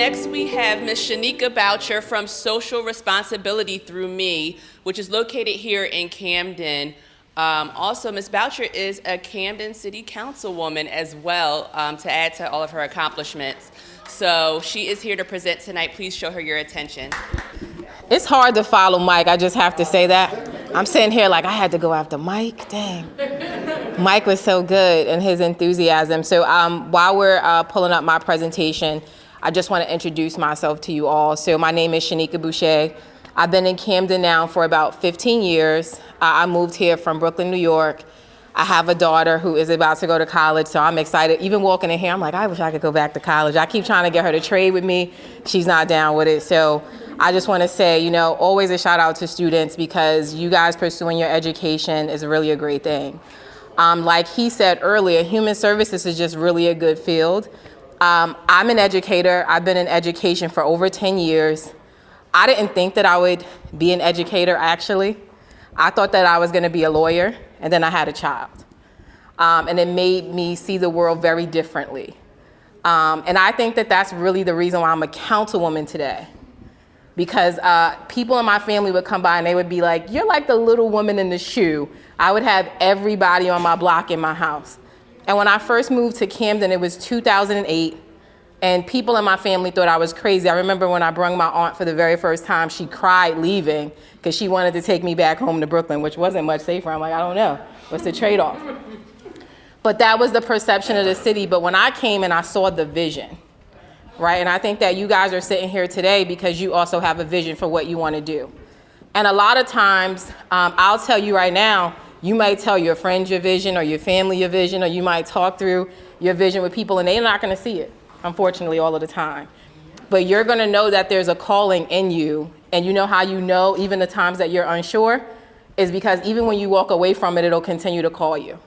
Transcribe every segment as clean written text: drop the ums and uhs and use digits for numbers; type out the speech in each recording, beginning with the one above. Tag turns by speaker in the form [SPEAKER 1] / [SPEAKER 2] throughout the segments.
[SPEAKER 1] next we have Ms. Shaneka Boucher from Social Responsibility Through Me, which is located here in Camden. Also, Ms. Boucher is a Camden City Councilwoman as well, to add to all of her accomplishments. So she is here to present tonight. Please show her your attention.
[SPEAKER 2] It's hard to follow Mike, I just have to say that. I'm sitting here like I had to go after Mike, dang. Mike was so good and his enthusiasm. So while we're pulling up my presentation, I just want to introduce myself to you all. So my name is Shaneka Boucher. I've been in Camden now for about 15 years. I moved here from Brooklyn, New York. I have a daughter who is about to go to college, so I'm excited. Even walking in here, I'm like, I wish I could go back to college. I keep trying to get her to trade with me. She's not down with it. So I just want to say, you know, always a shout out to students because you guys pursuing your education is really a great thing. Like he said earlier, human services is just really a good field. I'm an educator. I've been in education for over 10 years. I didn't think that I would be an educator, actually. I thought that I was going to be a lawyer, and then I had a child. And it made me see the world very differently. And I think that that's really the reason why I'm a councilwoman today. Because people in my family would come by and they would be like, you're like the little woman in the shoe. I would have everybody on my block in my house. And when I first moved to Camden, it was 2008. And people in my family thought I was crazy. I remember when I brung my aunt for the very first time, she cried leaving because she wanted to take me back home to Brooklyn, which wasn't much safer. I'm like, I don't know. What's the trade-off? But that was the perception of the city. But when I came and I saw the vision, right? And I think that you guys are sitting here today because you also have a vision for what you want to do. And a lot of times, I'll tell you right now, you might tell your friends your vision or your family your vision, or you might talk through your vision with people and they're not going to see it, unfortunately, all of the time. But you're going to know that there's a calling in you. And you know how you know even the times that you're unsure is because even when you walk away from it, it'll continue to call you.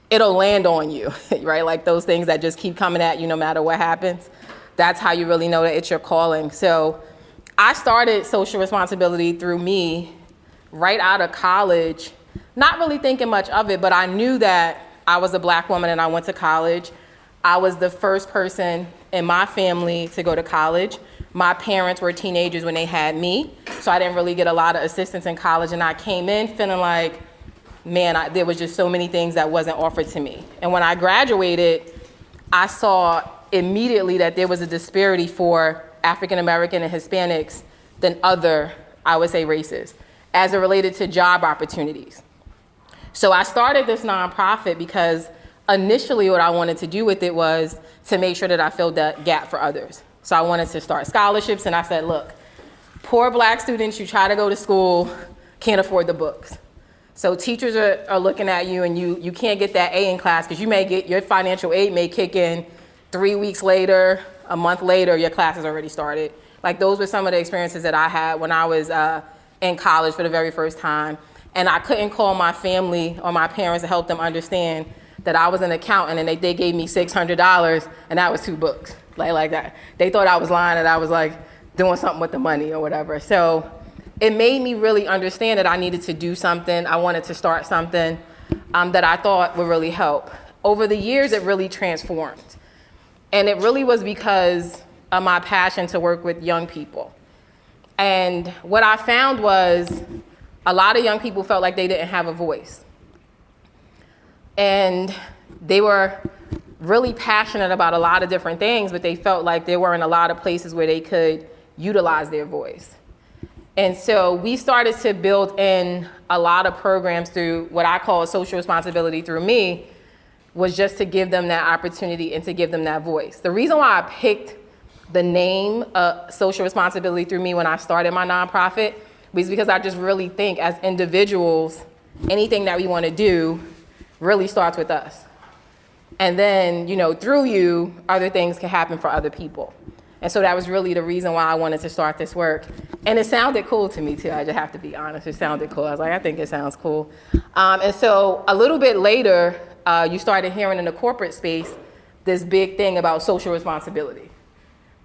[SPEAKER 2] It'll land on you, right? Like those things that just keep coming at you no matter what happens. That's how you really know that it's your calling. So I started Social Responsibility Through Me right out of college, not really thinking much of it, but I knew that I was a Black woman and I went to college. I was the first person in my family to go to college. My parents were teenagers when they had me, so I didn't really get a lot of assistance in college, and I came in feeling like, man, there was just so many things that wasn't offered to me. And when I graduated, I saw immediately that there was a disparity for African American and Hispanics than other, I would say, races, as it related to job opportunities. So I started this nonprofit because initially what I wanted to do with it was to make sure that I filled that gap for others. So I wanted to start scholarships, and I said, look, poor Black students, you try to go to school, can't afford the books. So teachers are looking at you and you can't get that A in class because you may get, your financial aid may kick in 3 weeks later, a month later, your class has already started. Like those were some of the experiences that I had when I was in college for the very first time. And I couldn't call my family or my parents to help them understand that I was an accountant and they gave me $600 and that was 2 books, like that. They thought I was lying and I was like doing something with the money or whatever. So it made me really understand that I needed to do something. I wanted to start something that I thought would really help. Over the years, it really transformed. And it really was because of my passion to work with young people. And what I found was a lot of young people felt like they didn't have a voice. And they were really passionate about a lot of different things, but they felt like there weren't a lot of places where they could utilize their voice. And so we started to build in a lot of programs through what I call Social Responsibility Through Me, was just to give them that opportunity and to give them that voice. The reason why I picked the name Social Responsibility Through Me when I started my nonprofit was because I just really think as individuals, anything that we want to do really starts with us. And then, you know, through you, other things can happen for other people. And so that was really the reason why I wanted to start this work. And it sounded cool to me too, I just have to be honest, it sounded cool. I was like, I think it sounds cool. And so a little bit later, you started hearing in the corporate space this big thing about social responsibility.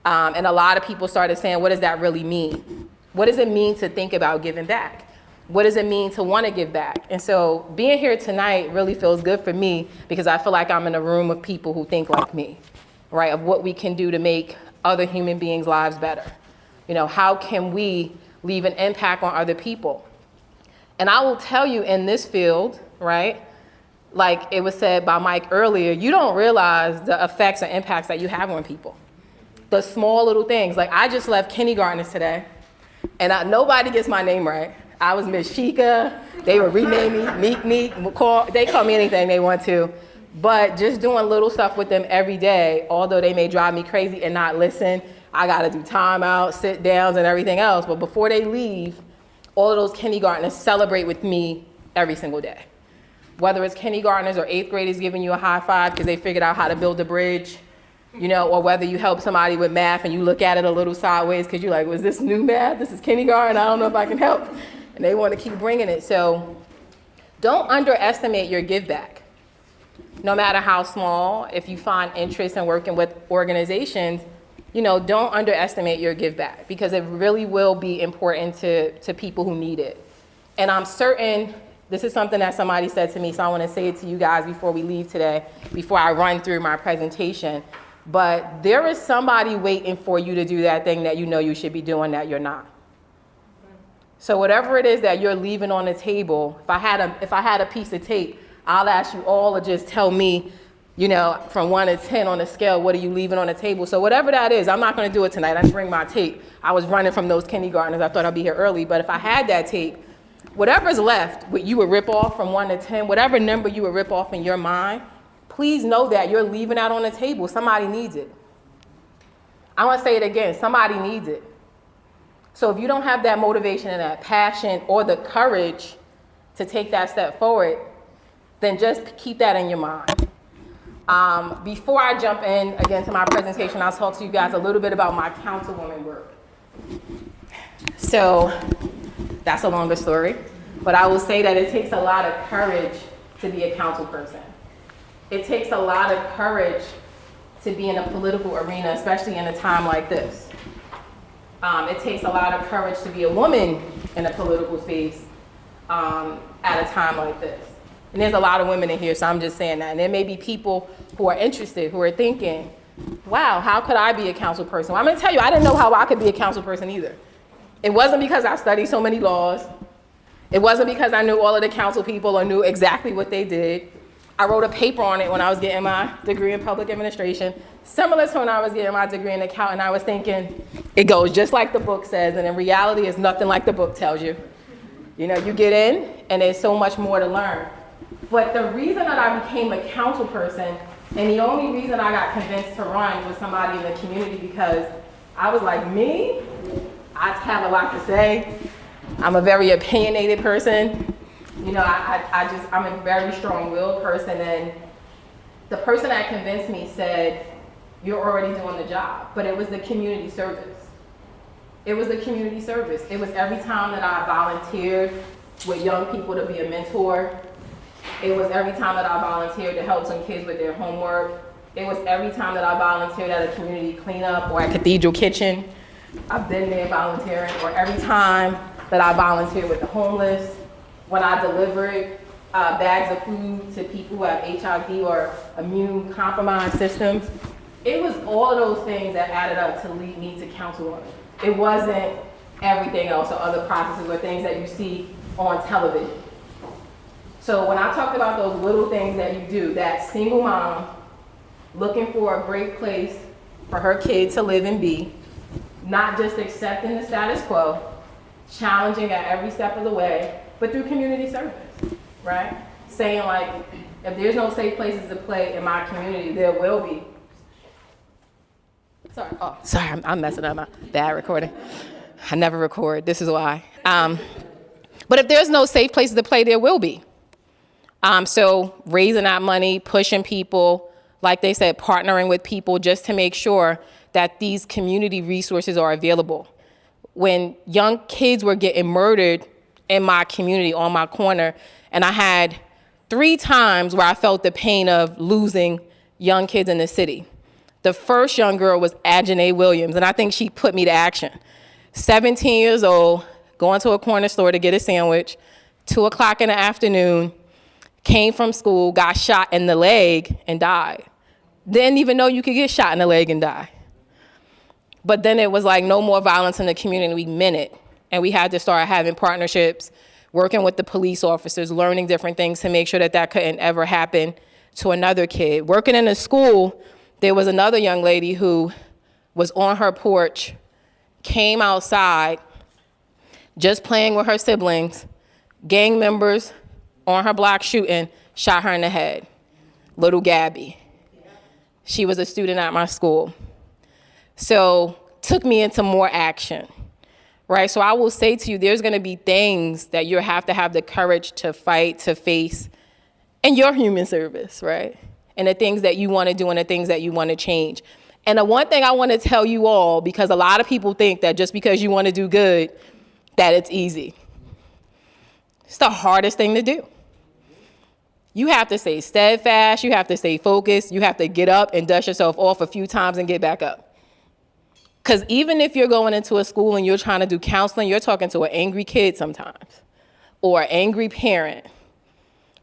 [SPEAKER 2] And a lot of people started saying, what does that really mean? What does it mean to think about giving back? What does it mean to want to give back? And so being here tonight really feels good for me because I feel like I'm in a room of people who think like me, right? Of what we can do to make other human beings' lives better? You know, how can we leave an impact on other people? And I will tell you in this field, right, like it was said by Mike earlier, you don't realize the effects and impacts that you have on people. The small little things. Like I just left kindergartners today, and nobody gets my name right. I was Miss Sheikah. They would rename me Meek, McCall. They call me anything they want to. But just doing little stuff with them every day, although they may drive me crazy and not listen, I gotta do timeouts, sit downs, and everything else. But before they leave, all of those kindergartners celebrate with me every single day. Whether it's kindergartners or 8th graders giving you a high five because they figured out how to build a bridge, you know, or whether you help somebody with math and you look at it a little sideways because you're like, was this new math? This is kindergarten, I don't know if I can help. And they want to keep bringing it. So don't underestimate your give back. No matter how small, if you find interest in working with organizations, you know, don't underestimate your give back because it really will be important to people who need it. And I'm certain, this is something that somebody said to me, so I want to say it to you guys before we leave today, before I run through my presentation. But there is somebody waiting for you to do that thing that you know you should be doing that you're not. So whatever it is that you're leaving on the table, if I had a piece of tape, I'll ask you all to just tell me, you know, from 1 to 10 on the scale, what are you leaving on the table? So whatever that is, I'm not going to do it tonight. I didn't bring my tape. I was running from those kindergartners. I thought I'd be here early. But if I had that tape, whatever's left, what you would rip off from 1 to 10, whatever number you would rip off in your mind, please know that you're leaving that on the table. Somebody needs it. I want to say it again. Somebody needs it. So if you don't have that motivation and that passion or the courage to take that step forward, then just keep that in your mind. Before I jump in again to my presentation, I'll talk to you guys a little bit about my councilwoman work. So that's a longer story, but I will say that it takes a lot of courage to be a council person. It takes a lot of courage to be in a political arena, especially in a time like this. It takes a lot of courage to be a woman in a political space at a time like this. And there's a lot of women in here, so I'm just saying that. And there may be people who are interested, who are thinking, wow, how could I be a council person? Well, I'm gonna tell you, I didn't know how I could be a council person either. It wasn't because I studied so many laws. It wasn't because I knew all of the council people or knew exactly what they did. I wrote a paper on it when I was getting my degree in public administration, similar to when I was getting my degree in accounting. I was thinking, it goes just like the book says, and in reality, it's nothing like the book tells you. You know, you get in, and there's so much more to learn. But the reason that I became a council person, and the only reason I got convinced to run was somebody in the community, because I was like, me? I have a lot to say. I'm a very opinionated person. You know, I'm a very strong-willed person, and the person that convinced me said, you're already doing the job. But it was the community service. It was the community service. It was every time that I volunteered with young people to be a mentor. It was every time that I volunteered to help some kids with their homework. It was every time that I volunteered at a community cleanup or at Cathedral Kitchen. I've been there volunteering. Or every time that I volunteered with the homeless, when I delivered bags of food to people who have HIV or immune compromised systems. It was all of those things that added up to lead me to councilwoman. It wasn't everything else or other processes or things that you see on television. So when I talked about those little things that you do, that single mom looking for a great place for her kid to live and be, not just accepting the status quo, challenging at every step of the way, but through community service, right? Saying like, if there's no safe places to play in my community, there will be. Sorry, I'm messing up my bad recording. I never record, this is why. But if there's no safe places to play, there will be. So raising that money, pushing people, like they said, partnering with people just to make sure that these community resources are available. When young kids were getting murdered in my community, on my corner, and I had 3 times where I felt the pain of losing young kids in the city. The first young girl was Ajane Williams, and I think she put me to action. 17 years old, going to a corner store to get a sandwich, 2 o'clock in the afternoon, came from school, got shot in the leg, and died. Didn't even know you could get shot in the leg and die. But then it was like no more violence in the community. We meant it. And we had to start having partnerships, working with the police officers, learning different things to make sure that that couldn't ever happen to another kid. Working in a school, there was another young lady who was on her porch, came outside, just playing with her siblings, gang members on her block shooting, shot her in the head. Little Gabby. She was a student at my school. So took me into more action, right? So I will say to you, there's gonna be things that you have to have the courage to fight, to face in your human service, right? And the things that you wanna do and the things that you wanna change. And the one thing I wanna tell you all, because a lot of people think that just because you wanna do good, that it's easy. It's the hardest thing to do. You have to stay steadfast, you have to stay focused, you have to get up and dust yourself off a few times and get back up. Because even if you're going into a school and you're trying to do counseling, you're talking to an angry kid sometimes, or an angry parent,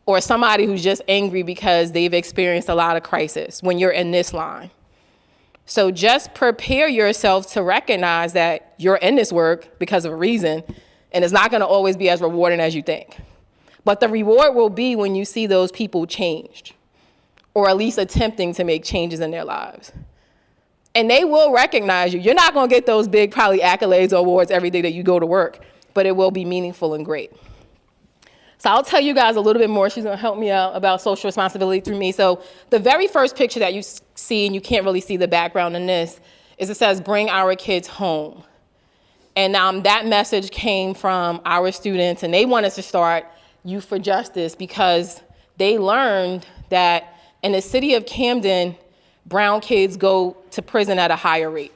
[SPEAKER 2] or somebody who's just angry because they've experienced a lot of crisis when you're in this line. So just prepare yourself to recognize that you're in this work because of a reason, and it's not gonna always be as rewarding as you think. But the reward will be when you see those people changed, or at least attempting to make changes in their lives. And they will recognize you. You're not gonna get those big probably accolades or awards every day that you go to work, but it will be meaningful and great. So I'll tell you guys a little bit more. She's gonna help me out about social responsibility through me. So the very first picture that you see, and you can't really see the background in this, is it says, bring our kids home. And that message came from our students, and they wanted to start Youth for Justice because they learned that in the city of Camden, brown kids go to prison at a higher rate.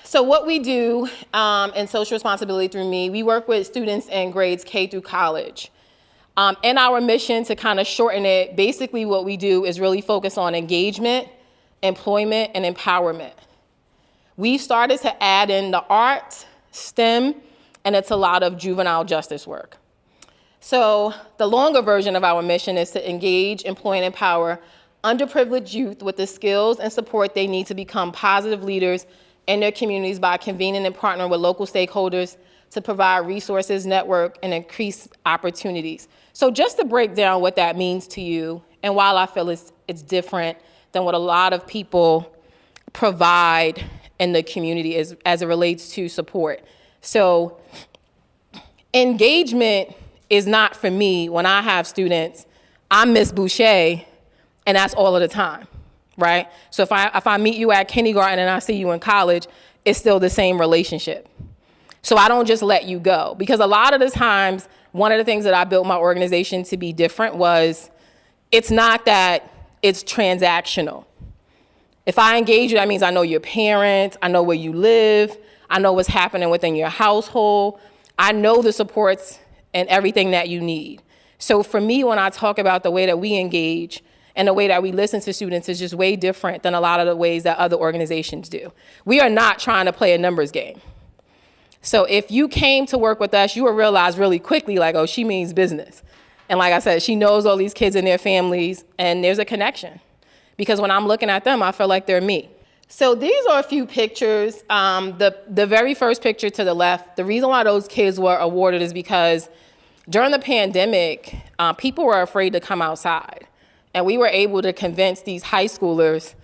[SPEAKER 2] So what we do in social responsibility through me, we work with students in grades K through college. In our mission to kind of shorten it, basically what we do is really focus on engagement, employment, and empowerment. We've started to add in the arts, STEM, and it's a lot of juvenile justice work. So the longer version of our mission is to engage, employ, and empower underprivileged youth with the skills and support they need to become positive leaders in their communities by convening and partnering with local stakeholders to provide resources, network, and increase opportunities. So just to break down what that means to you, and while I feel it's different than what a lot of people provide in the community as it relates to support. So engagement is not for me when I have students, I'm Miss Boucher, and that's all of the time, right? So if I meet you at kindergarten and I see you in college, it's still the same relationship. So I don't just let you go. Because a lot of the times, one of the things that I built my organization to be different was, it's not that it's transactional. If I engage you, that means I know your parents, I know where you live, I know what's happening within your household, I know the supports and everything that you need. So for me, when I talk about the way that we engage and the way that we listen to students is just way different than a lot of the ways that other organizations do. We are not trying to play a numbers game. So if you came to work with us, you will realize really quickly, like, oh, she means business. And like I said, she knows all these kids and their families, and there's a connection. Because when I'm looking at them, I feel like they're me. So these are a few pictures. The very first picture to the left, the reason why those kids were awarded is because during the pandemic, people were afraid to come outside. And we were able to convince these high schoolers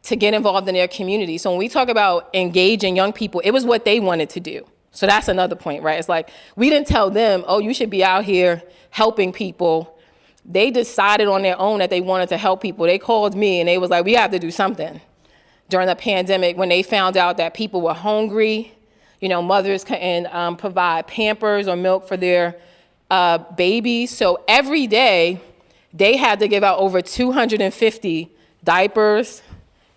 [SPEAKER 2] to get involved in their community. So when we talk about engaging young people, it was what they wanted to do. So that's another point, right? It's like, we didn't tell them, oh, you should be out here helping people. They decided on their own that they wanted to help people. They called me and they was like, we have to do something. During the pandemic, when they found out that people were hungry, you know, mothers couldn't provide Pampers or milk for their babies. So every day, they had to give out over 250 diapers,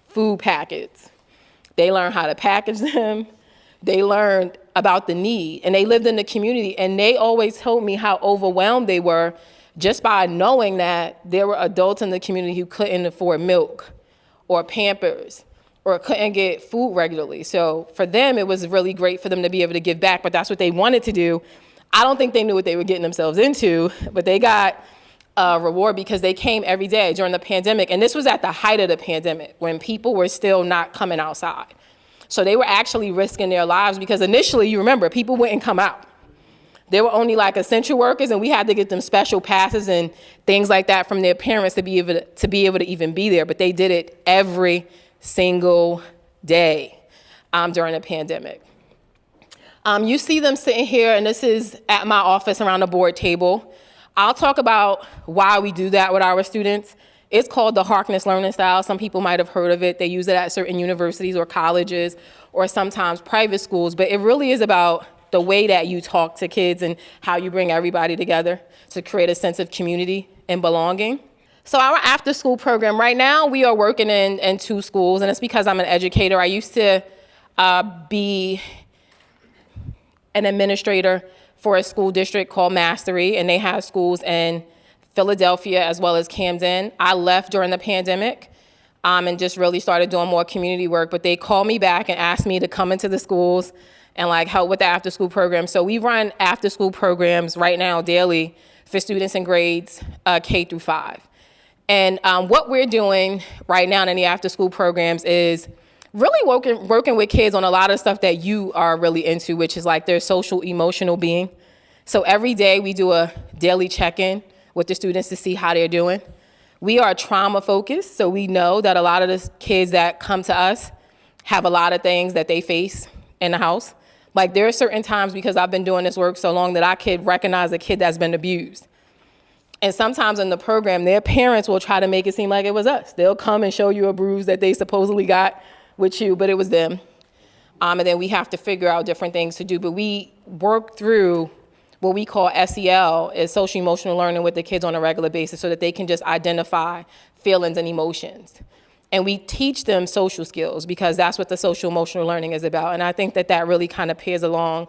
[SPEAKER 2] food packets. They learned how to package them. They learned about the need, and they lived in the community, and they always told me how overwhelmed they were just by knowing that there were adults in the community who couldn't afford milk or Pampers or couldn't get food regularly. So for them, it was really great for them to be able to give back, but that's what they wanted to do. I don't think they knew what they were getting themselves into, but they got a reward because they came every day during the pandemic. And this was at the height of the pandemic when people were still not coming outside. So they were actually risking their lives because initially, you remember, people wouldn't come out. They were only like essential workers, and we had to get them special passes and things like that from their parents to be able to even be there. But they did it every single day during the pandemic. You see them sitting here, and this is at my office around the board table. I'll talk about why we do that with our students. It's called the Harkness learning style. Some people might have heard of it. They use it at certain universities or colleges or sometimes private schools, but it really is about the way that you talk to kids and how you bring everybody together to create a sense of community and belonging. So our after school program, right now we are working in 2 schools, and it's because I'm an educator. I used to be an administrator for a school district called Mastery, and they have schools in Philadelphia as well as Camden. I left during the pandemic and just really started doing more community work, but they called me back and asked me to come into the schools and like help with the after school program. So we run after school programs right now daily for students in grades K through 5. And what we're doing right now in the after school programs is really working with kids on a lot of stuff that you are really into, which is like their social emotional being. So every day we do a daily check-in with the students to see how they're doing. We are trauma focused, so we know that a lot of the kids that come to us have a lot of things that they face in the house. Like there are certain times, because I've been doing this work so long, that I could recognize a kid that's been abused. And sometimes in the program, their parents will try to make it seem like it was us. They'll come and show you a bruise that they supposedly got with you, but it was them. And then we have to figure out different things to do. But we work through what we call SEL, is social emotional learning, with the kids on a regular basis so that they can just identify feelings and emotions. And we teach them social skills because that's what the social emotional learning is about. And I think that that really kind of pairs along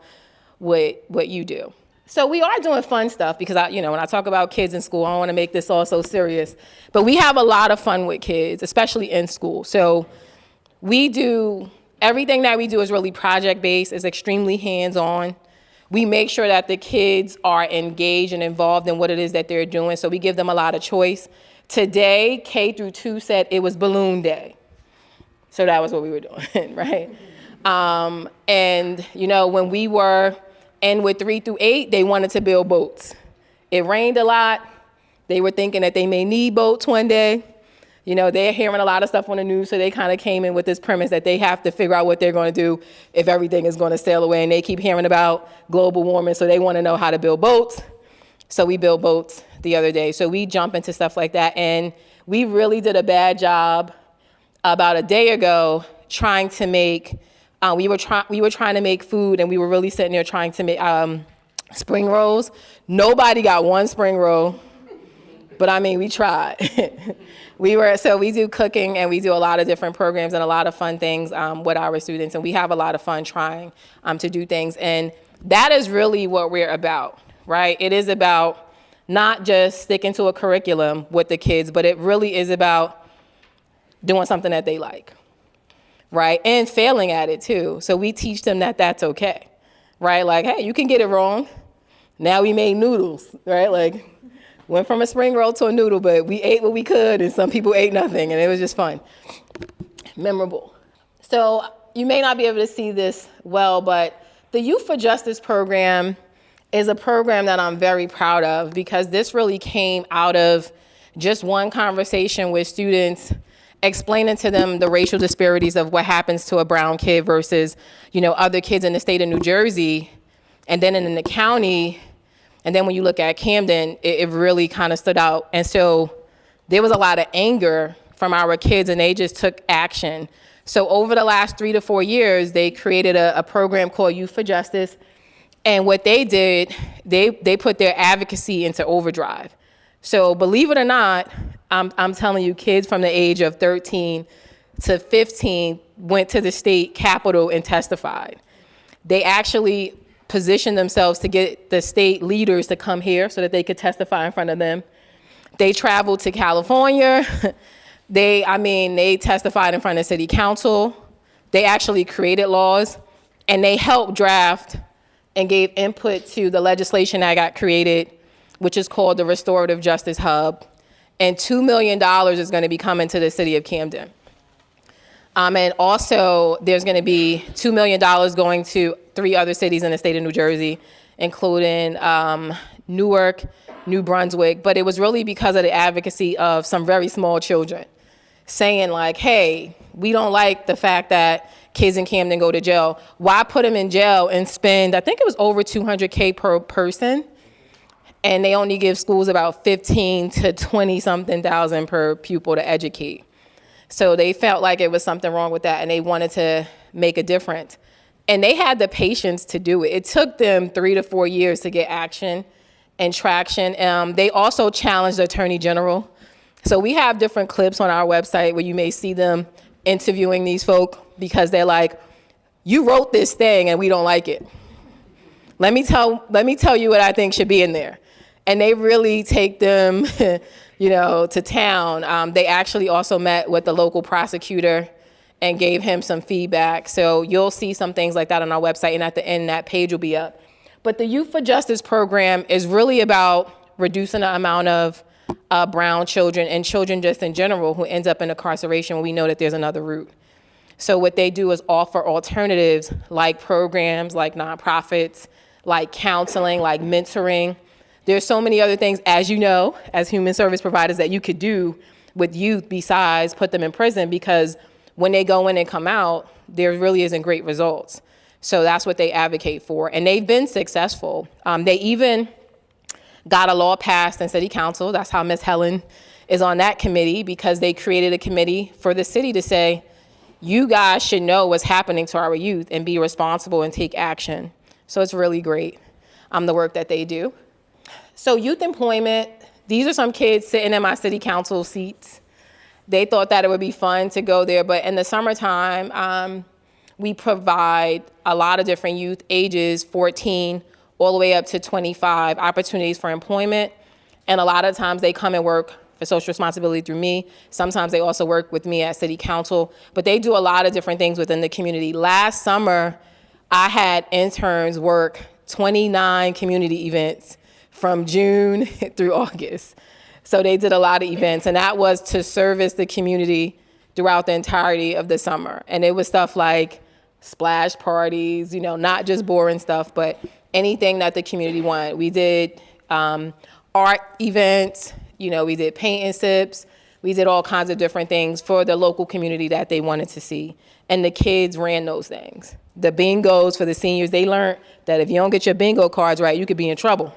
[SPEAKER 2] with what you do. So we are doing fun stuff because when I talk about kids in school, I don't want to make this all so serious, but we have a lot of fun with kids, especially in school. So everything that we do is really project-based, is extremely hands-on. We make sure that the kids are engaged and involved in what it is that they're doing, so we give them a lot of choice. Today, K through 2 said it was balloon day. So that was what we were doing, right? And when we were in with 3 through 8, they wanted to build boats. It rained a lot. They were thinking that they may need boats one day. They're hearing a lot of stuff on the news, so they kind of came in with this premise that they have to figure out what they're going to do if everything is going to sail away. And they keep hearing about global warming, so they want to know how to build boats. So we built boats the other day. So we jump into stuff like that. And we really did a bad job about a day ago trying to make, we were trying to make food, and we were really sitting there trying to make spring rolls. Nobody got one spring roll, but we tried. So we do cooking, and we do a lot of different programs and a lot of fun things with our students, and we have a lot of fun trying to do things. And that is really what we're about, right? It is about not just sticking to a curriculum with the kids, but it really is about doing something that they like, right? And failing at it too. So we teach them that that's okay, right? Like, hey, you can get it wrong. Now we made noodles, right? Like, went from a spring roll to a noodle, but we ate what we could, and some people ate nothing, and it was just fun. Memorable. So you may not be able to see this well, but the Youth for Justice program is a program that I'm very proud of, because this really came out of just one conversation with students, explaining to them the racial disparities of what happens to a brown kid versus, other kids in the state of New Jersey, and then in the county. And then when you look at Camden, it really kind of stood out. And so there was a lot of anger from our kids, and they just took action. So over the last 3 to 4 years, they created a program called Youth for Justice. And what they did, they put their advocacy into overdrive. So believe it or not, I'm telling you, kids from the age of 13 to 15 went to the state capitol and testified. They actually positioned themselves to get the state leaders to come here so that they could testify in front of them. They traveled to California. They testified in front of city council. They actually created laws, and they helped draft and gave input to the legislation that got created, which is called the Restorative Justice Hub. And $2 million is going to be coming to the city of Camden. And also, there's going to be $2 million going to 3 other cities in the state of New Jersey, including Newark, New Brunswick. But it was really because of the advocacy of some very small children saying like, hey, we don't like the fact that kids in Camden go to jail. Why put them in jail and spend, I think it was over $200K per person, and they only give schools about 15 to 20 something thousand per pupil to educate. So they felt like it was something wrong with that, and they wanted to make a difference. And they had the patience to do it. It took them 3 to 4 years to get action and traction. They also challenged the Attorney General. So we have different clips on our website where you may see them interviewing these folk because they're like, you wrote this thing and we don't like it. Let me tell you what I think should be in there. And they really take them, to town. They actually also met with the local prosecutor and gave him some feedback. So you'll see some things like that on our website, and at the end, that page will be up. But the Youth for Justice program is really about reducing the amount of brown children and children just in general who ends up in incarceration when we know that there's another route. So what they do is offer alternatives like programs, like nonprofits, like counseling, like mentoring. There's so many other things, as you know, as human service providers, that you could do with youth besides put them in prison, because when they go in and come out, there really isn't great results. So that's what they advocate for. And they've been successful. They even got a law passed in city council. That's how Ms. Helen is on that committee, because they created a committee for the city to say, you guys should know what's happening to our youth and be responsible and take action. So it's really great, the work that they do. So youth employment, these are some kids sitting in my city council seats. They thought that it would be fun to go there, but in the summertime, we provide a lot of different youth ages, 14 all the way up to 25, opportunities for employment. And a lot of times they come and work for social responsibility through me. Sometimes they also work with me at city council, but they do a lot of different things within the community. Last summer, I had interns work 29 community events from June through August. So they did a lot of events, and that was to service the community throughout the entirety of the summer. And it was stuff like splash parties, not just boring stuff, but anything that the community wanted. We did art events, we did paint and sips. We did all kinds of different things for the local community that they wanted to see. And the kids ran those things. The bingos for the seniors, they learned that if you don't get your bingo cards right, you could be in trouble.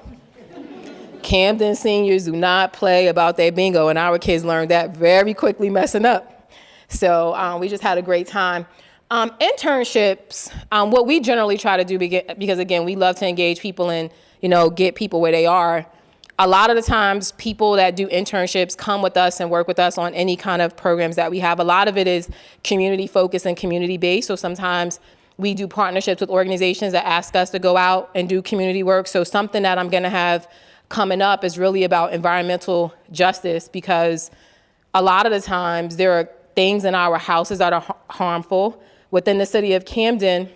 [SPEAKER 2] Camden seniors do not play about their bingo, and our kids learned that very quickly messing up. So we just had a great time. Internships, what we generally try to do, because again, we love to engage people and, get people where they are. A lot of the times, people that do internships come with us and work with us on any kind of programs that we have. A lot of it is community focused and community based. So sometimes we do partnerships with organizations that ask us to go out and do community work. So something that I'm gonna have coming up is really about environmental justice, because a lot of the times there are things in our houses that are harmful. Within the city of Camden,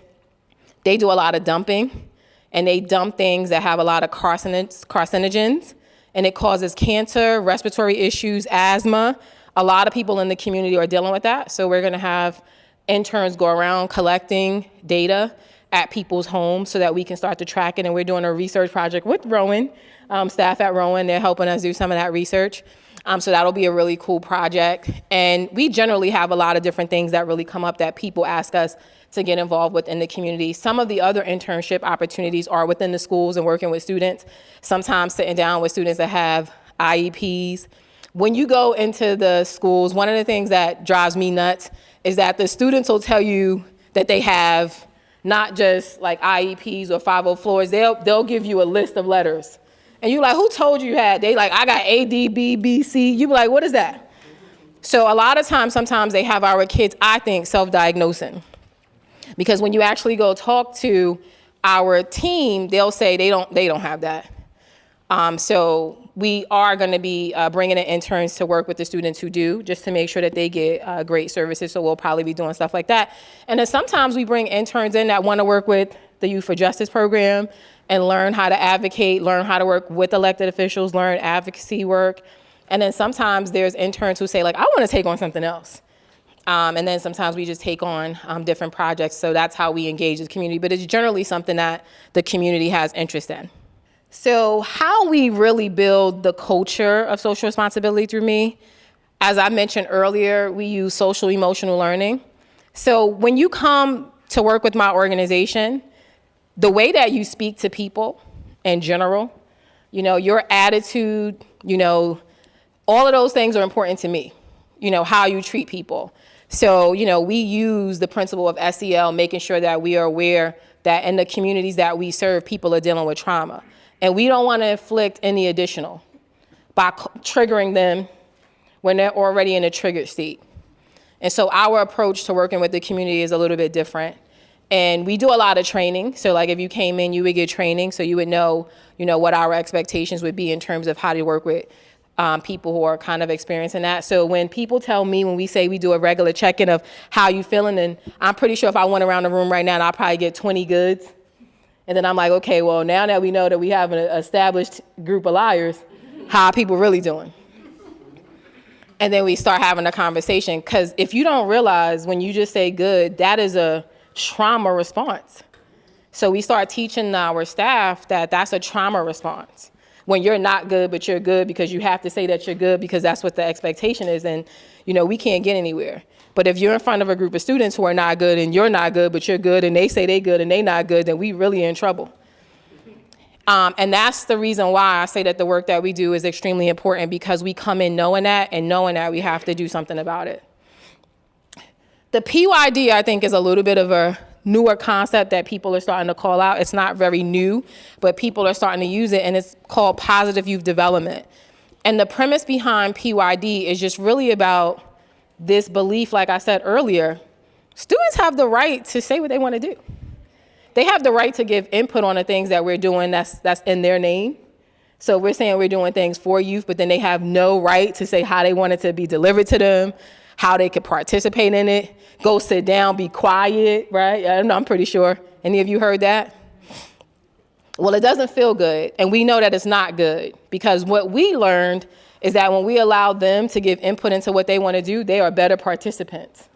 [SPEAKER 2] they do a lot of dumping, and they dump things that have a lot of carcinogens, and it causes cancer, respiratory issues, asthma. A lot of people in the community are dealing with that, so we're gonna have interns go around collecting data at people's homes so that we can start to track it, and we're doing a research project with Rowan, staff at Rowan. They're helping us do some of that research. So that'll be a really cool project. And we generally have a lot of different things that really come up that people ask us to get involved with in the community. Some of the other internship opportunities are within the schools and working with students, sometimes sitting down with students that have IEPs. When you go into the schools, one of the things that drives me nuts is that the students will tell you that they have not just like IEPs or 504s, they'll give you a list of letters. And you're like, who told you had? They like, I got A, D, B, B, C. You be like, what is that? So a lot of times, sometimes they have our kids, I think, self-diagnosing. Because when you actually go talk to our team, they'll say they don't have that. So we are gonna be bringing in interns to work with the students who do, just to make sure that they get great services. So we'll probably be doing stuff like that. And then sometimes we bring interns in that wanna work with the Youth for Justice program and learn how to advocate, learn how to work with elected officials, learn advocacy work. And then sometimes there's interns who say like, I wanna take on something else. And then sometimes we just take on different projects. So that's how we engage the community. But it's generally something that the community has interest in. So how we really build the culture of social responsibility through me, as I mentioned earlier, we use social emotional learning. So when you come to work with my organization, the way that you speak to people in general, your attitude, all of those things are important to me, how you treat people. So, we use the principle of SEL, making sure that we are aware that in the communities that we serve, people are dealing with trauma. And we don't want to inflict any additional by triggering them when they're already in a triggered state. And so our approach to working with the community is a little bit different. And we do a lot of training. So like if you came in, you would get training. So you would know, what our expectations would be in terms of how to work with people who are kind of experiencing that. So when people tell me, when we say we do a regular check-in of how you feeling, and I'm pretty sure if I went around the room right now, I'll probably get 20 goods. And then I'm like, okay, well, now that we know that we have an established group of liars, how are people really doing? And then we start having a conversation. Because if you don't realize when you just say good, that is a trauma response. So we start teaching our staff that that's a trauma response. When you're not good, but you're good because you have to say that you're good because that's what the expectation is. And, we can't get anywhere. But if you're in front of a group of students who are not good and you're not good, but you're good and they say they good and they not good, then we really in trouble. And that's the reason why I say that the work that we do is extremely important, because we come in knowing that, and knowing that we have to do something about it. The PYD, I think, is a little bit of a newer concept that people are starting to call out. It's not very new, but people are starting to use it, and it's called positive youth development. And the premise behind PYD is just really about this belief, like I said earlier, students have the right to say what they want to do. They have the right to give input on the things that we're doing that's in their name. So we're saying we're doing things for youth, but then they have no right to say how they want it to be delivered to them, how they could participate in it, go sit down, be quiet, right? I'm pretty sure. Any of you heard that? Well, it doesn't feel good, and we know that it's not good, because what we learned is that when we allow them to give input into what they want to do, they are better participants.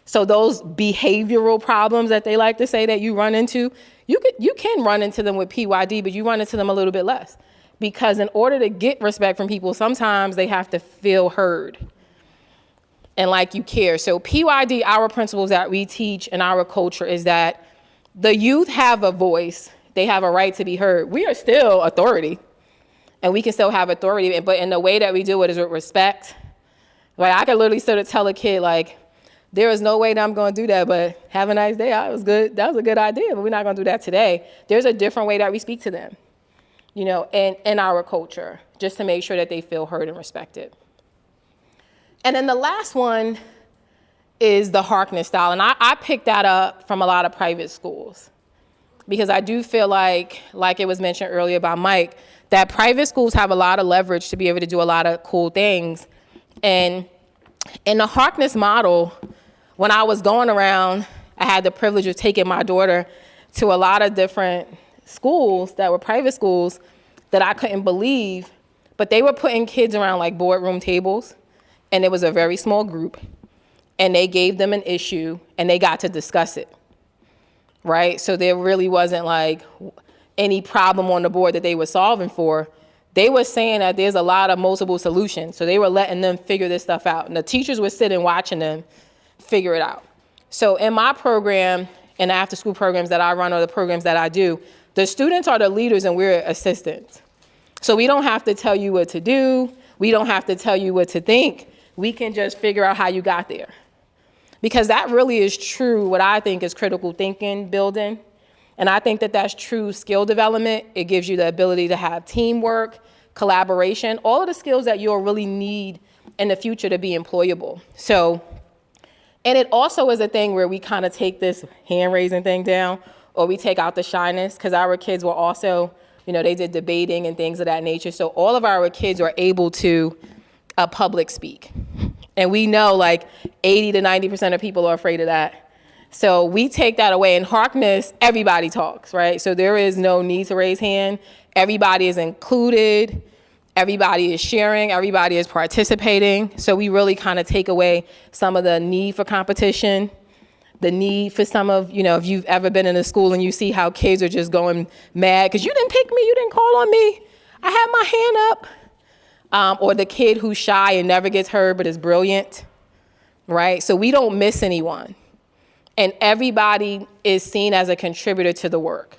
[SPEAKER 2] So those behavioral problems that they like to say that you run into, you can run into them with PYD, but you run into them a little bit less. Because in order to get respect from people, sometimes they have to feel heard and like you care. So PYD, our principles that we teach in our culture is that the youth have a voice. They have a right to be heard. We are still authority, and we can still have authority, but in the way that we do it is with respect. Like I could literally sort of tell a kid, like, there is no way that I'm going to do that, but have a nice day. That was good. That was a good idea, but we're not going to do that today. There's a different way that we speak to them, in our culture, just to make sure that they feel heard and respected. And then the last one is the Harkness style. And I picked that up from a lot of private schools, because I do feel like it was mentioned earlier by Mike, that private schools have a lot of leverage to be able to do a lot of cool things. And in the Harkness model, when I was going around, I had the privilege of taking my daughter to a lot of different schools that were private schools that I couldn't believe, but they were putting kids around like boardroom tables, and it was a very small group, and they gave them an issue and they got to discuss it, right? So there really wasn't like any problem on the board that they were solving for. They were saying that there's a lot of multiple solutions. So they were letting them figure this stuff out. And the teachers were sitting watching them figure it out. So in my program and after school programs that I run, or the programs that I do, the students are the leaders and we're assistants. So we don't have to tell you what to do. We don't have to tell you what to think. We can just figure out how you got there. Because that really is true, what I think is critical thinking building. And I think that that's true skill development. It gives you the ability to have teamwork, collaboration, all of the skills that you'll really need in the future to be employable. So, and it also is a thing where we kind of take this hand raising thing down, or we take out the shyness, because our kids were also, they did debating and things of that nature. So all of our kids are able to public speak. And we know like 80 to 90% of people are afraid of that. So we take that away. In Harkness, everybody talks, right? So there is no need to raise hand. Everybody is included. Everybody is sharing, everybody is participating. So we really kind of take away some of the need for competition, the need for some of, if you've ever been in a school and you see how kids are just going mad because you didn't pick me, you didn't call on me, I had my hand up. Or the kid who's shy and never gets heard but is brilliant, right? So we don't miss anyone. And everybody is seen as a contributor to the work.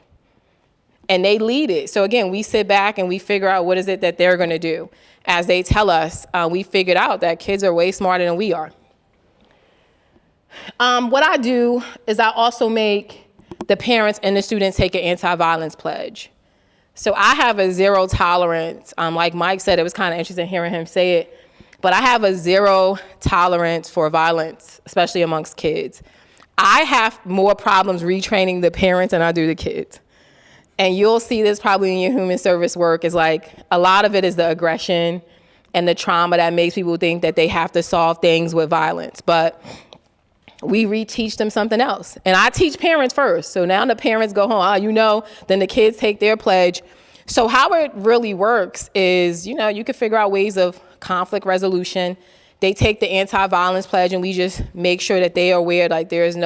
[SPEAKER 2] And they lead it. So again, we sit back and we figure out what is it that they're gonna do. As they tell us, we figured out that kids are way smarter than we are. What I do is I also make the parents and the students take an anti-violence pledge. So I have a zero tolerance. Like Mike said, it was kind of interesting hearing him say it, but I have a zero tolerance for violence, especially amongst kids. I have more problems retraining the parents than I do the kids. And you'll see this probably in your human service work, is like a lot of it is the aggression and the trauma that makes people think that they have to solve things with violence. But we reteach them something else. And I teach parents first. So now the parents go home, then the kids take their pledge. So how it really works is, you can figure out ways of conflict resolution. They take the anti-violence pledge and we just make sure that they are aware, like there is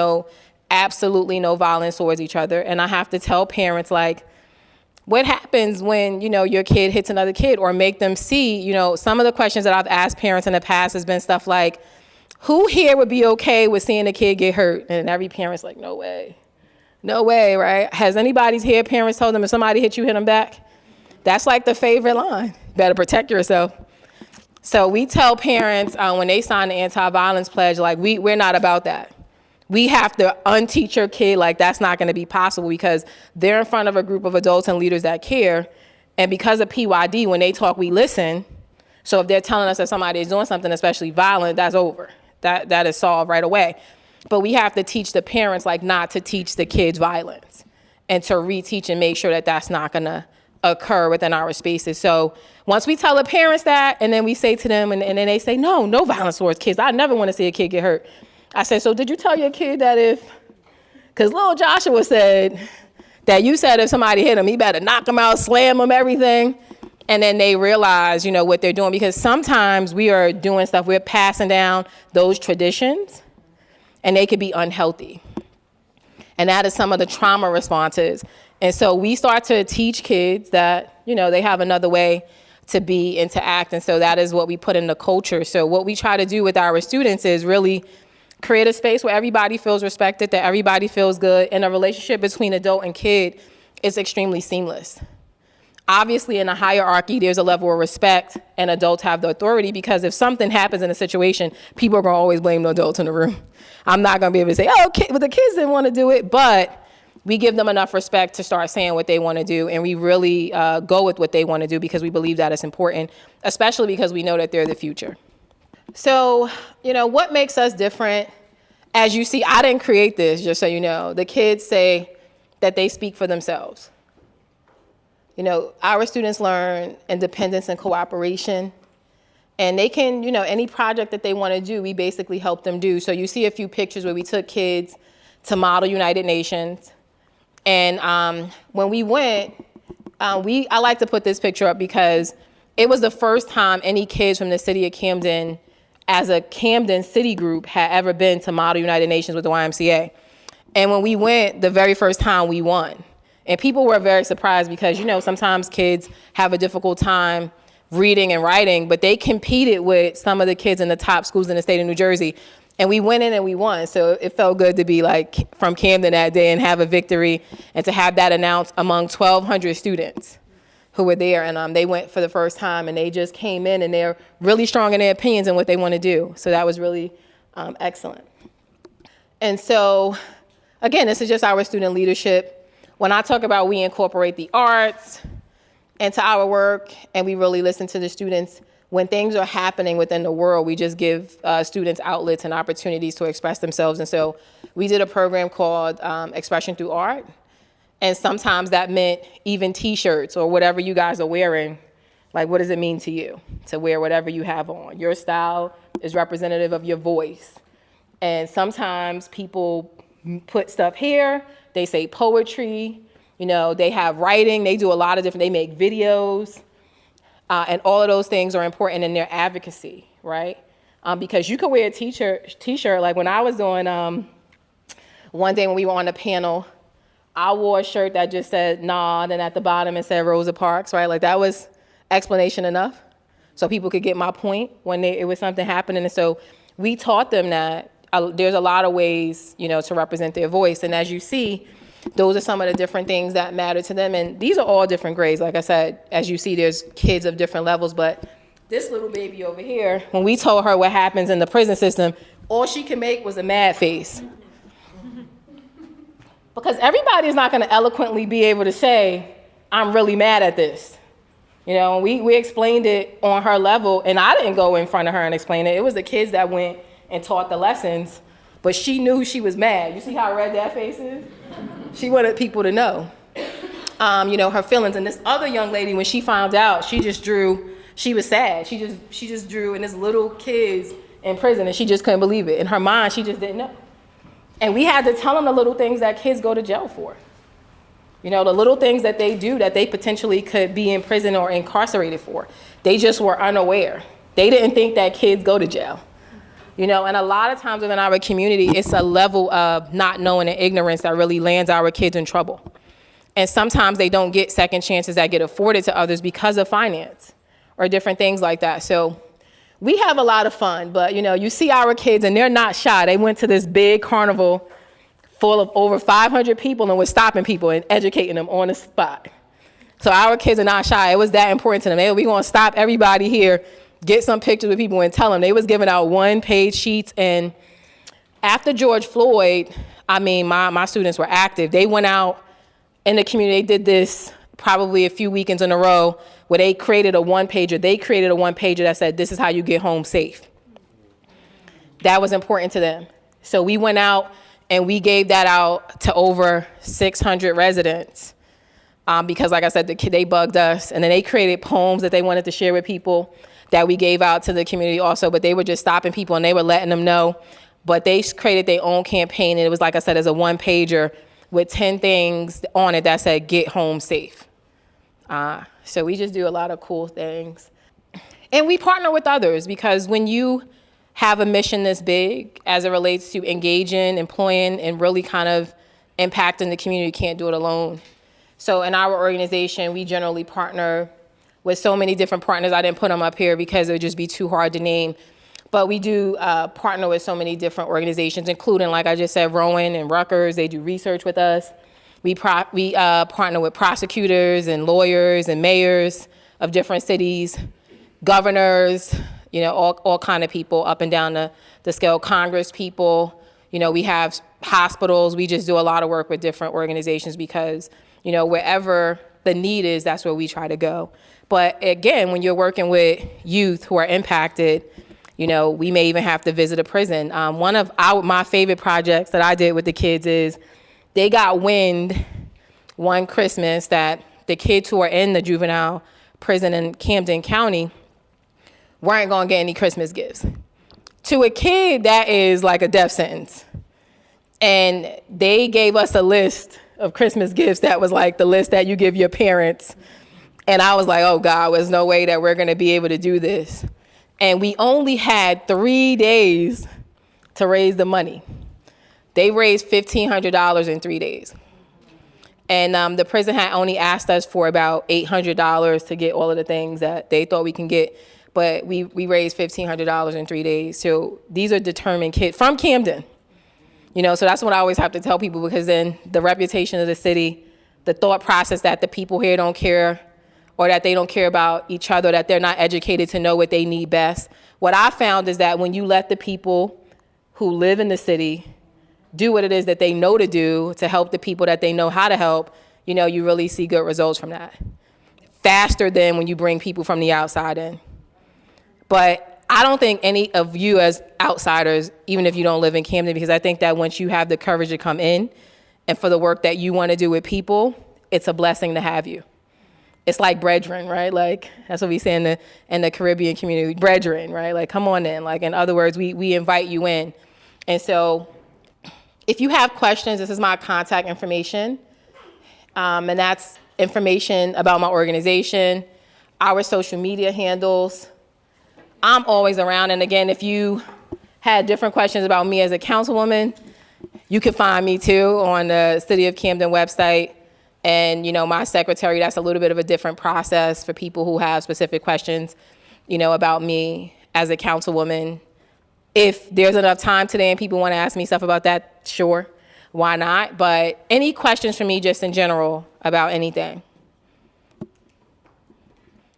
[SPEAKER 2] absolutely no violence towards each other. And I have to tell parents, like, what happens when, your kid hits another kid, or make them see, some of the questions that I've asked parents in the past has been stuff like, who here would be okay with seeing a kid get hurt? And every parent's like, no way, right? Has anybody's here parents told them if somebody hit you, hit them back? That's like the favorite line. Better protect yourself. So we tell parents when they sign the anti-violence pledge, like we're not about that. We have to unteach your kid, like that's not going to be possible because they're in front of a group of adults and leaders that care. And because of PYD, when they talk, we listen. So if they're telling us that somebody is doing something especially violent, that's over. That is solved right away. But we have to teach the parents, like, not to teach the kids violence and to reteach and make sure that that's not going to occur within our spaces. So once we tell the parents that, and then we say to them, and then they say, no violence towards kids. I never want to see a kid get hurt. I said, so did you tell your kid that because little Joshua said that you said if somebody hit him, he better knock him out, slam him, everything. And then they realize, what they're doing, because sometimes we are doing stuff, we're passing down those traditions and they could be unhealthy. And that is some of the trauma responses. And so we start to teach kids that, they have another way to be and to act. And so that is what we put in the culture. So what we try to do with our students is really create a space where everybody feels respected, that everybody feels good, and a relationship between adult and kid is extremely seamless. Obviously, in a hierarchy, there's a level of respect, and adults have the authority, because if something happens in a situation, people are going to always blame the adults in the room. I'm not going to be able to say, well, the kids didn't want to do it, but we give them enough respect to start saying what they want to do, and we really go with what they want to do because we believe that it's important, especially because we know that they're the future. So, what makes us different? As you see, I didn't create this, just so you know. The kids say that they speak for themselves. Our students learn independence and cooperation, and they can, any project that they want to do, we basically help them do. So you see a few pictures where we took kids to Model United Nations. And when we went, I like to put this picture up because it was the first time any kids from the city of Camden, as a Camden city group, had ever been to Model United Nations with the YMCA. And when we went, the very first time, we won. And people were very surprised because, sometimes kids have a difficult time reading and writing, but they competed with some of the kids in the top schools in the state of New Jersey. And we went in and we won. So it felt good to be from Camden that day and have a victory, and to have that announced among 1,200 students who were there. And they went for the first time, and they just came in and they're really strong in their opinions and what they want to do. So that was really excellent. And so, again, this is just our student leadership. When I talk about we incorporate the arts into our work, and we really listen to the students, when things are happening within the world, we just give students outlets and opportunities to express themselves. And so we did a program called Expression Through Art. And sometimes that meant even T-shirts or whatever you guys are wearing. Like, what does it mean to you to wear whatever you have on? Your style is representative of your voice. And sometimes people put stuff here. They say poetry, they have writing, they do a lot of different, they make videos. And all of those things are important in their advocacy, right? Because you could wear a t-shirt, like when I was doing, one day when we were on the panel, I wore a shirt that just said nah, and then at the bottom it said Rosa Parks, right? Like that was explanation enough. So people could get my point when it was something happening. And so we taught them that there's a lot of ways, to represent their voice. And as you see, those are some of the different things that matter to them. And these are all different grades. Like I said, as you see, there's kids of different levels. But this little baby over here, when we told her what happens in the prison system, all she could make was a mad face. Because everybody is not going to eloquently be able to say, I'm really mad at this. We explained it on her level, and I didn't go in front of her and explain it. It was the kids that went and taught the lessons, but she knew she was mad. You see how red that face is? She wanted people to know, her feelings. And this other young lady, when she found out, she just drew, she was sad. She just drew, and this little kid's in prison, and she just couldn't believe it. In her mind, she just didn't know. And we had to tell them the little things that kids go to jail for. The little things that they do that they potentially could be in prison or incarcerated for. They just were unaware. They didn't think that kids go to jail. And a lot of times within our community, it's a level of not knowing and ignorance that really lands our kids in trouble. And sometimes they don't get second chances that get afforded to others because of finance or different things like that. So we have a lot of fun, but you see our kids and they're not shy. They went to this big carnival full of over 500 people and was stopping people and educating them on the spot. So our kids are not shy. It was that important to them. We're going to stop everybody here, get some pictures with people and tell them. They was giving out one-page sheets. And after George Floyd, my students were active. They went out in the community. They did this probably a few weekends in a row where they created a one-pager. They created a one-pager that said, this is how you get home safe. That was important to them. So we went out and we gave that out to over 600 residents because, like I said, they bugged us. And then they created poems that they wanted to share with people that we gave out to the community also. But they were just stopping people and they were letting them know. But they created their own campaign. And it was, like I said, as a one-pager with 10 things on it that said, get home safe. So we just do a lot of cool things. And we partner with others because when you have a mission this big as it relates to engaging, employing, and really kind of impacting the community, you can't do it alone. So in our organization, we generally partner with so many different partners. I didn't put them up here because it would just be too hard to name. But we do partner with so many different organizations, including, like I just said, Rowan and Rutgers. They do research with us. We partner with prosecutors and lawyers and mayors of different cities, governors, all kind of people up and down the scale, Congress people. We have hospitals. We just do a lot of work with different organizations because, wherever the need is, that's where we try to go. But again, when you're working with youth who are impacted, we may even have to visit a prison. One of my favorite projects that I did with the kids is they got wind one Christmas that the kids who are in the juvenile prison in Camden County weren't going to get any Christmas gifts. To a kid, that is like a death sentence. And they gave us a list of Christmas gifts that was like the list that you give your parents. And I was like, oh God, there's no way that we're going to be able to do this. And we only had 3 days to raise the money. They raised $1,500 in 3 days. And the prison had only asked us for about $800 to get all of the things that they thought we can get. But we raised $1,500 in 3 days. So these are determined kids from Camden. So that's what I always have to tell people, because then the reputation of the city, the thought process that the people here don't care, or that they don't care about each other, that they're not educated to know what they need best. What I found is that when you let the people who live in the city do what it is that they know to do to help the people that they know how to help, you really see good results from that. Faster than when you bring people from the outside in. But I don't think any of you as outsiders, even if you don't live in Camden, because I think that once you have the courage to come in and for the work that you want to do with people, it's a blessing to have you. It's like brethren, right? Like, that's what we say in the Caribbean community, brethren, right? Like, come on in. Like, in other words, we invite you in. And so if you have questions, this is my contact information. And that's information about my organization. our social media handles. I'm always around, and again, if you had different questions about me as a councilwoman, you can find me too on the City of Camden website. And, my secretary, that's a little bit of a different process for people who have specific questions, about me as a councilwoman. If there's enough time today and people want to ask me stuff about that, sure, why not? But any questions for me just in general about anything?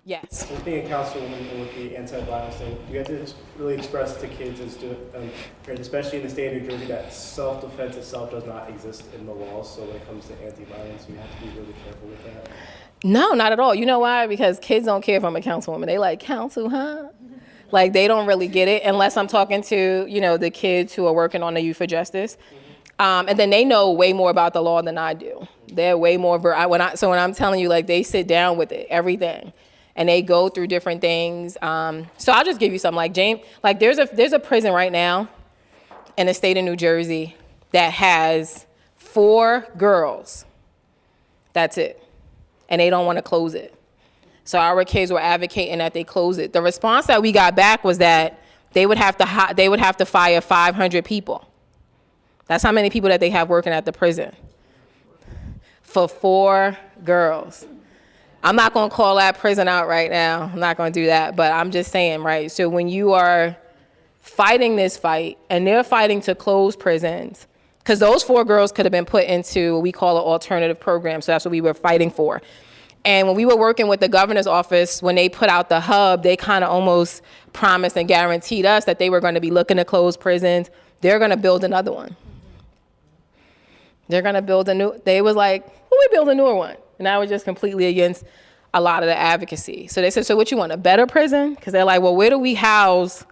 [SPEAKER 2] Yes.
[SPEAKER 3] As being a councilwoman and with the anti-violence thing, we have to really express to kids, especially in the state of New Jersey, that self-defense itself does not exist in the law. So when it comes to anti-violence, we have to be really careful with that. No,
[SPEAKER 2] not at all. You know why? Because kids don't care if I'm a councilwoman. They like, council, huh? Like, they don't really get it unless I'm talking to, the kids who are working on the Youth for Justice. And then they know way more about the law than I do. They're way more, so when I'm telling you, like, they sit down with it, everything. And they go through different things. So I'll just give you some, like James, like there's a prison right now in the state of New Jersey that has 4 girls. That's it. And they don't want to close it. So our kids were advocating that they close it. The response that we got back was that they would have to fire 500 people. That's how many people that they have working at the prison for 4 girls. I'm not going to call that prison out right now. I'm not going to do that. But I'm just saying, right? So when you are fighting this fight and they're fighting to close prisons, because those 4 girls could have been put into what we call an alternative program. So that's what we were fighting for. And when we were working with the governor's office, when they put out the hub, they kind of almost promised and guaranteed us that they were going to be looking to close prisons. They're going to build another one. They're going to build they was like, well, we build a newer one. And I was just completely against a lot of the advocacy. So they said, so what you want, a better prison? Because they're like, well, where do we house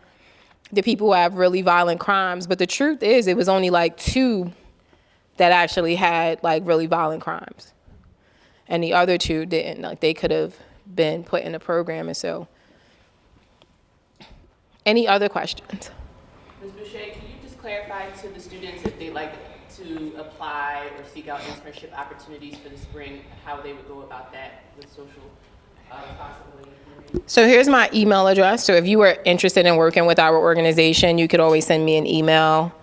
[SPEAKER 2] the people who have really violent crimes? But the truth is, it was only like 2 that actually had like really violent crimes. And the other 2 didn't. Like, they could have been put in the program. And so, any other questions?
[SPEAKER 1] Ms. Boucher, can you just clarify to the students if they'd like to apply or seek out internship opportunities for the spring, how they would go about that with social responsibility?
[SPEAKER 2] So here's my email address. So if you were interested in working with our organization, you could always send me an email.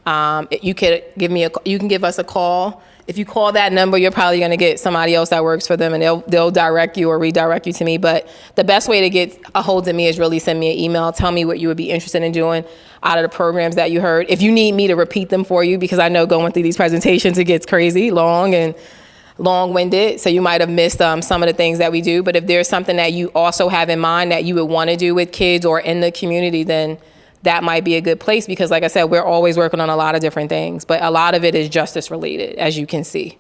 [SPEAKER 2] You can give us a call. If you call that number, you're probably going to get somebody else that works for them, and they'll direct you or redirect you to me. But the best way to get a hold of me is really send me an email. Tell me what you would be interested in doing out of the programs that you heard. If you need me to repeat them for you, because I know going through these presentations, it gets crazy, long and long-winded, so you might have missed some of the things that we do. But if there's something that you also have in mind that you would want to do with kids or in the community, then that might be a good place, because like I said, we're always working on a lot of different things, but a lot of it is justice related, as you can see.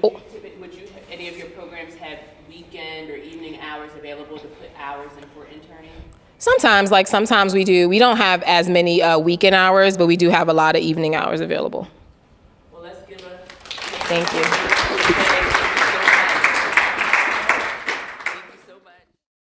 [SPEAKER 1] And would you any of your programs have weekend or evening hours available to put hours in for interning?
[SPEAKER 2] Sometimes we do. We don't have as many weekend hours, but we do have a lot of evening hours available.
[SPEAKER 1] Well, let's give a...
[SPEAKER 2] Thank you.